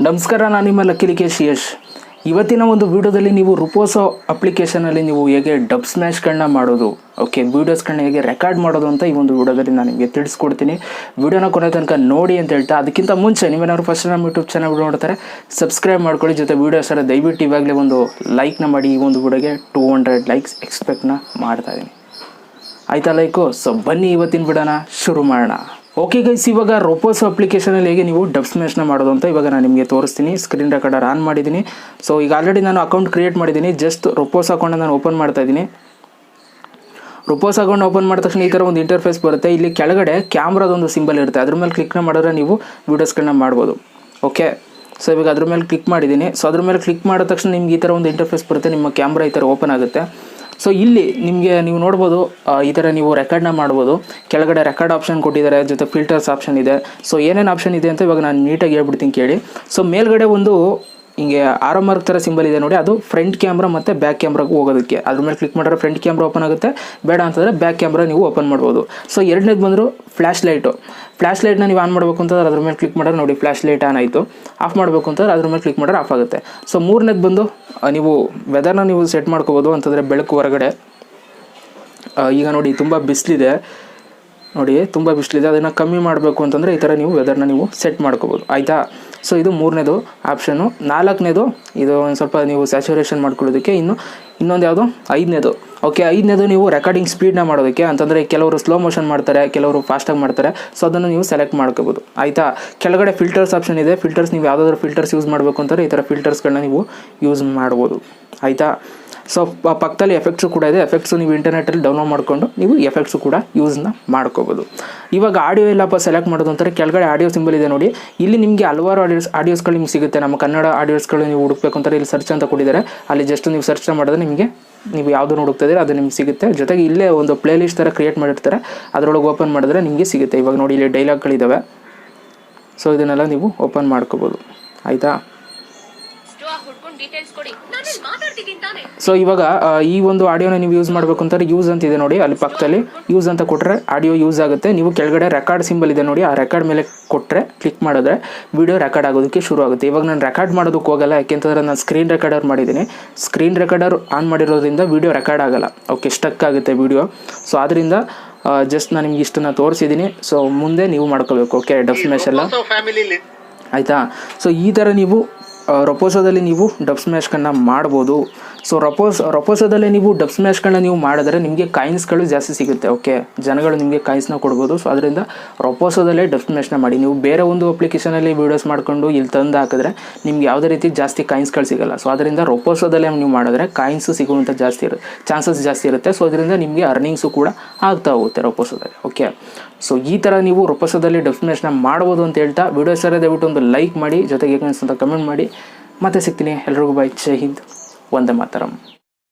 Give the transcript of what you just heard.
ನಮಸ್ಕಾರ, ನಾನು ನಿಮ್ಮ ಲಕ್ಕೇಶ್ ಯಶ್. ಇವತ್ತಿನ ಒಂದು ವಿಡಿಯೋದಲ್ಲಿ ನೀವು ರುಪೋಸೋ ಅಪ್ಲಿಕೇಶನಲ್ಲಿ ನೀವು ಹೇಗೆ ಡಬ್ ಸ್ಮ್ಯಾಶ್ಗಳನ್ನ ಮಾಡೋದು, ಓಕೆ, ವೀಡಿಯೋಸ್ಗಳನ್ನ ಹೇಗೆ ರೆಕಾರ್ಡ್ ಮಾಡೋದು ಅಂತ ಈ ಒಂದು ವಿಡಿಯೋದಲ್ಲಿ ನಾನು ನಿಮಗೆ ತಿಳಿಸ್ಕೊಡ್ತೀನಿ. ವಿಡಿಯೋನ ಕೊನೆ ತನಕ ನೋಡಿ ಅಂತ ಹೇಳ್ತಾ, ಅದಕ್ಕಿಂತ ಮುಂಚೆ ನೀವೇನಾದ್ರು ಫಸ್ಟ್ ನಮ್ಮ ಯೂಟ್ಯೂಬ್ ಚಾನಲ್ ವಿಡಿಯೋ ನೋಡ್ತಾರೆ ಸಬ್ಸ್ಕ್ರೈಬ್ ಮಾಡ್ಕೊಳ್ಳಿ. ಜೊತೆ ವೀಡಿಯೋಸರ ದಯವಿಟ್ಟು ಇವಾಗಲೇ ಒಂದು ಲೈಕ್ನ ಮಾಡಿ. ಈ ಒಂದು ವಿಡಿಯೋಗೆ 200 ಲೈಕ್ಸ್ ಎಕ್ಸ್ಪೆಕ್ಟ್ನ ಮಾಡ್ತಾಯಿದ್ದೀನಿ. ಆಯಿತಾ ಲೈಕು? ಸೊ ಬನ್ನಿ ಇವತ್ತಿನ ವಿಡಿಯೋನ ಶುರು ಮಾಡೋಣ. ಓಕೆ ಗೈಸ್, ಇವಾಗ ರೋಪೋಸೋ ಅಪ್ಲಿಕೇಶನಲ್ಲಿ ಹೇಗೆ ನೀವು ಡಬ್ ಸ್ಮ್ಯಾಶ್ನ ಮಾಡೋದು ಅಂತ ಇವಾಗ ನಾನು ನಿಮಗೆ ತೋರಿಸ್ತೀನಿ. ಸ್ಕ್ರೀನ್ ರೆಕಾರ್ಡರ್ ಆನ್ ಮಾಡಿದ್ದೀನಿ. ಸೊ ಈಗ ಆಲ್ರೆಡಿ ನಾನು ಅಕೌಂಟ್ ಕ್ರಿಯೇಟ್ ಮಾಡಿದ್ದೀನಿ. ಜಸ್ಟ್ ರೋಪೋಸೋ ಅಕೌಂಟನ್ನು ನಾನು ಓಪನ್ ಮಾಡ್ತಾ ಇದ್ದೀನಿ. ರೋಪೋಸೋ ಅಕೌಂಟ್ ಓಪನ್ ಮಾಡಿದ ತಕ್ಷಣ ಈ ಥರ ಒಂದು ಇಂಟರ್ಫೇಸ್ ಬರುತ್ತೆ. ಇಲ್ಲಿ ಕೆಳಗಡೆ ಕ್ಯಾಮ್ರಾದೊಂದು ಸಿಂಬಲ್ ಇರುತ್ತೆ, ಅದ್ರ ಮೇಲೆ ಕ್ಲಿಕ್ನ ಮಾಡಿದ್ರೆ ನೀವು ವೀಡಿಯೋಸ್ಗಳನ್ನ ಮಾಡ್ಬೋದು. ಓಕೆ, ಸೊ ಇವಾಗ ಅದ್ರ ಮೇಲೆ ಕ್ಲಿಕ್ ಮಾಡಿದ್ದೀನಿ. ಸೊ ಅದ್ರ ಮೇಲೆ ಕ್ಲಿಕ್ ಮಾಡಿದ ತಕ್ಷಣ ನಿಮ್ಗೆ ಈ ಥರ ಒಂದು ಇಂಟರ್ಫೇಸ್ ಬರುತ್ತೆ. ನಿಮ್ಮ ಕ್ಯಾಮ್ರಾ ಈ ಥರ ಓಪನ್ ಆಗುತ್ತೆ. ಸೊ ಇಲ್ಲಿ ನಿಮಗೆ ನೀವು ನೋಡ್ಬೋದು, ಈ ಥರ ನೀವು ರೆಕಾರ್ಡ್ನ ಮಾಡ್ಬೋದು. ಕೆಳಗಡೆ ರೆಕಾರ್ಡ್ ಆಪ್ಷನ್ ಕೊಟ್ಟಿದ್ದಾರೆ, ಜೊತೆ ಫಿಲ್ಟರ್ಸ್ ಆಪ್ಷನ್ ಇದೆ. ಸೊ ಏನೇನು ಆಪ್ಷನ್ ಇದೆ ಅಂತ ಇವಾಗ ನಾನು ನೀಟಾಗಿ ಹೇಳ್ಬಿಡ್ತೀನಿ ಕೇಳಿ. ಸೊ ಮೇಲ್ಗಡೆ ಒಂದು ಹಿಂಗೆ ಆರೋ ಮಾರ್ಕ್ ಥರ ಸಿಂಬಲ್ ಇದೆ ನೋಡಿ, ಅದು ಫ್ರಂಟ್ ಕ್ಯಾಮ್ರಾ ಮತ್ತು ಬ್ಯಾಕ್ ಕ್ಯಾಮ್ರಾಗೂ ಹೋಗೋದಕ್ಕೆ. ಅದ್ರ ಮೇಲೆ ಕ್ಲಿಕ್ ಮಾಡಿದ್ರೆ ಫ್ರಂಟ್ ಕ್ಯಾಮ್ರಾ ಓಪನ್ ಆಗುತ್ತೆ, ಬೇಡ ಅಂತಂದರೆ ಬ್ಯಾಕ್ ಕ್ಯಾಮ್ರಾ ನೀವು ಓಪನ್ ಮಾಡ್ಬೋದು. ಸೊ ಎರಡನೇದು ಬಂದರು ಫ್ಲ್ಯಾಶ್ ಲೈಟ್ನ ನೀವು ಆನ್ ಮಾಡಬೇಕು ಅಂತಂದ್ರೆ ಅದ್ರ ಮೇಲೆ ಕ್ಲಿಕ್ ಮಾಡಿದ್ರೆ ನೋಡಿ ಫ್ಲ್ಯಾಶ್ ಲೈಟ್ ಆನ್ ಆಯಿತು. ಆಫ್ ಮಾಡಬೇಕು ಅಂತಂದ್ರೆ ಅದ್ರ ಮೇಲೆ ಕ್ಲಿಕ್ ಮಾಡಿದ್ರೆ ಆಫ್ ಆಗುತ್ತೆ. ಸೊ ಮೂರನೇದು ಬಂದು ನೀವು ವೆದರ್ನ ನೀವು ಸೆಟ್ ಮಾಡ್ಕೋಬೋದು ಅಂತಂದರೆ ಬೆಳಕು ಹೊರಗಡೆ. ಈಗ ನೋಡಿ ತುಂಬ ಬಿಸಿಲಿದೆ, ಅದನ್ನು ಕಮ್ಮಿ ಮಾಡಬೇಕು ಅಂತಂದರೆ ಈ ಥರ ನೀವು ವೆದರ್ನ ನೀವು ಸೆಟ್ ಮಾಡ್ಕೋಬೋದು. ಆಯಿತಾ? ಸೊ ಇದು ಮೂರನೇದು ಆಪ್ಷನು. ನಾಲ್ಕನೇದು ಇದು ಒಂದು ಸ್ವಲ್ಪ ನೀವು ಸ್ಯಾಚುರೇಷನ್ ಮಾಡ್ಕೊಳ್ಳೋದಕ್ಕೆ. ಇನ್ನೊಂದು ಯಾವುದು ಐದನೇದು. ಓಕೆ, ಐದನೇದು ನೀವು ರೆಕಾರ್ಡಿಂಗ್ ಸ್ಪೀಡ್ನ ಮಾಡೋದಕ್ಕೆ. ಅಂತಂದರೆ ಕೆಲವರು ಸ್ಲೋ ಮೋಷನ್ ಮಾಡ್ತಾರೆ, ಕೆಲವರು ಫಾಸ್ಟಾಗಿ ಮಾಡ್ತಾರೆ. ಸೊ ಅದನ್ನು ನೀವು ಸೆಲೆಕ್ಟ್ ಮಾಡ್ಕೋಬೋದು. ಆಯಿತಾ? ಕೆಳಗಡೆ ಫಿಲ್ಟರ್ಸ್ ಆಪ್ಷನ್ ಇದೆ. ಫಿಲ್ಟರ್ಸ್ ನೀವು ಯಾವುದಾದ್ರೂ ಫಿಲ್ಟರ್ಸ್ ಯೂಸ್ ಮಾಡಬೇಕು ಅಂತಾರೆ ಈ ಥರ ಫಿಲ್ಟರ್ಸ್ಗಳನ್ನ ನೀವು ಯೂಸ್ ಮಾಡ್ಬೋದು. ಆಯಿತಾ? ಸೊ ಪಕ್ಕದಲ್ಲಿ ಎಫೆಕ್ಟ್ಸು ಕೂಡ ಇದೆ. ಎಫೆಕ್ಟ್ಸು ನೀವು ಇಂಟರ್ನೆಟಲ್ಲಿ ಡೌನ್ಲೋಡ್ ಮಾಡಿಕೊಂಡು ನೀವು ಎಫೆಕ್ಟ್ಸು ಕೂಡ ಯೂಸ್ನ ಮಾಡ್ಕೋಬೋದು. ಇವಾಗ ಆಡಿಯೋ ಇಲ್ಲಪ್ಪ ಸೆಲೆಕ್ಟ್ ಮಾಡೋದು ಅಂತಾರೆ, ಕೆಳಗಡೆ ಆಡಿಯೋ ಸಿಂಬಲ್ ಇದೆ ನೋಡಿ. ಇಲ್ಲಿ ನಿಮಗೆ ಹಲವಾರು ಆಡಿಯೋಸ್ಗಳು ನಿಮ್ಗೆ ಸಿಗುತ್ತೆ. ನಮ್ಮ ಕನ್ನಡ ಆಡಿಯೋಸ್ಗಳು ನೀವು ಹುಡುಕಬೇಕು ಅಂತಾರೆ ಇಲ್ಲಿ ಸರ್ಚ್ ಅಂತ ಕೊಟ್ಟಿದ್ದಾರೆ. ಅಲ್ಲಿ ಜಸ್ಟ್ ನೀವು ಸರ್ಚ್ ಮಾಡಿದ್ರೆ ನಿಮಗೆ ನೀವು ಯಾವುದನ್ನು ಹುಡುಕ್ತಿದ್ದೀರ ಅದು ನಿಮ್ಗೆ ಸಿಗುತ್ತೆ. ಜೊತೆಗೆ ಇಲ್ಲೇ ಒಂದು ಪ್ಲೇ ಲಿಸ್ಟ್ ಥರ ಕ್ರಿಯೇಟ್ ಮಾಡಿರ್ತಾರೆ, ಅದರೊಳಗೆ ಓಪನ್ ಮಾಡಿದ್ರೆ ನಿಮಗೆ ಸಿಗುತ್ತೆ. ಇವಾಗ ನೋಡಿ ಇಲ್ಲಿ ಡೈಲಾಗ್ಗಳಿದ್ದಾವೆ. ಸೊ ಇದನ್ನೆಲ್ಲ ನೀವು ಓಪನ್ ಮಾಡ್ಕೋಬೋದು. ಆಯಿತಾ? ಸೊ ಇವಾಗ ಈ ಒಂದು ಆಡಿಯೋನ ನೀವು ಯೂಸ್ ಮಾಡಬೇಕು ಅಂತಾರೆ ಯೂಸ್ ಅಂತಿದೆ ನೋಡಿ, ಅಲ್ಲಿ ಪಕ್ಕದಲ್ಲಿ ಯೂಸ್ ಅಂತ ಕೊಟ್ಟರೆ ಆಡಿಯೋ ಯೂಸ್ ಆಗುತ್ತೆ. ನೀವು ಕೆಳಗಡೆ ರೆಕಾರ್ಡ್ ಸಿಂಬಲ್ ಇದೆ ನೋಡಿ, ಆ ರೆಕಾರ್ಡ್ ಮೇಲೆ ಕೊಟ್ಟರೆ ಕ್ಲಿಕ್ ಮಾಡಿದ್ರೆ ವಿಡಿಯೋ ರೆಕಾರ್ಡ್ ಆಗೋದಕ್ಕೆ ಶುರು ಆಗುತ್ತೆ. ಇವಾಗ ನಾನು ರೆಕಾರ್ಡ್ ಮಾಡೋದಕ್ಕೆ ಹೋಗಲ್ಲ, ಯಾಕೆಂತಂದರೆ ನಾನು ಸ್ಕ್ರೀನ್ ರೆಕಾರ್ಡರ್ ಮಾಡಿದ್ದೀನಿ. ಸ್ಕ್ರೀನ್ ರೆಕಾರ್ಡರ್ ಆನ್ ಮಾಡಿರೋದ್ರಿಂದ ವಿಡಿಯೋ ರೆಕಾರ್ಡ್ ಆಗಲ್ಲ. ಓಕೆ, ಸ್ಟಕ್ ಆಗುತ್ತೆ ವಿಡಿಯೋ. ಸೊ ಆದ್ದರಿಂದ ಜಸ್ಟ್ ನಾನು ನಿಮ್ಗೆ ಇಷ್ಟನ್ನು ತೋರಿಸಿದ್ದೀನಿ. ಸೊ ಮುಂದೆ ನೀವು ಮಾಡ್ಕೋಬೇಕು. ಓಕೆ, ಡಬ್ ಸ್ಮ್ಯಾಶ್ ಎಲ್ಲ ಆಯಿತಾ? ಸೊ ಈ ಥರ ನೀವು ರೊಪೋಸೋದಲ್ಲಿ ನೀವು ಡಬ್ ಸ್ಮ್ಯಾಶ್ಗಳನ್ನ ಮಾಡ್ಬೋದು. ಸೊ ರೊಪೋಸೋದಲ್ಲಿ ನೀವು ಡಬ್ ಸ್ಮ್ಯಾಶ್ಗಳನ್ನ ನೀವು ಮಾಡಿದ್ರೆ ನಿಮಗೆ ಕಾಯಿನ್ಸ್ಗಳು ಜಾಸ್ತಿ ಸಿಗುತ್ತೆ. ಓಕೆ, ಜನಗಳು ನಿಮಗೆ ಕಾಯಿನ್ಸ್ನ ಕೊಡ್ಬೋದು. ಸೊ ಅದರಿಂದ ರೊಪೋಸೋದಲ್ಲೇ ಡಬ್ ಸ್ಮ್ಯಾಶ್ನ ಮಾಡಿ. ನೀವು ಬೇರೆ ಒಂದು ಅಪ್ಲಿಕೇಶನಲ್ಲಿ ವೀಡಿಯೋಸ್ ಮಾಡಿಕೊಂಡು ಇಲ್ಲಿ ತಂದು ಹಾಕಿದ್ರೆ ನಿಮ್ಗೆ ಯಾವುದೇ ರೀತಿ ಜಾಸ್ತಿ ಕಾಯಿನ್ಸ್ಗಳು ಸಿಗೋಲ್ಲ. ಸೊ ಅದರಿಂದ ರೊಪೋಸೋದಲ್ಲೇ ನೀವು ಮಾಡಿದ್ರೆ ಕಾಯಿನ್ಸು ಸಿಗುವಂಥ ಚಾನ್ಸಸ್ ಜಾಸ್ತಿ ಇರುತ್ತೆ. ಸೊ ಅದರಿಂದ ನಿಮಗೆ ಅರ್ನಿಂಗ್ಸು ಕೂಡ ಆಗ್ತಾ ಹೋಗುತ್ತೆ ರೊಪೋಸೋದಲ್ಲಿ. ಓಕೆ, ಸೊ ಈ ಥರ ನೀವು ರೊಪೋಸೋದಲ್ಲಿ ಡಬ್ ಸ್ಮ್ಯಾಶ್ನ ಮಾಡ್ಬೋದು ಅಂತ ಹೇಳ್ತಾ ವಿಡಿಯೋ ಸರ ದಯವಿಟ್ಟು ಒಂದು ಲೈಕ್ ಮಾಡಿ, ಜೊತೆಗೆ ಅಂತ ಕಮೆಂಟ್ ಮಾಡಿ. ಮತ್ತೆ ಸಿಗ್ತೀನಿ. ಎಲ್ರಿಗೂ ಬಾಯ್. ಜೈ ಹಿಂದ್, ವಂದೇ ಮಾತರಂ.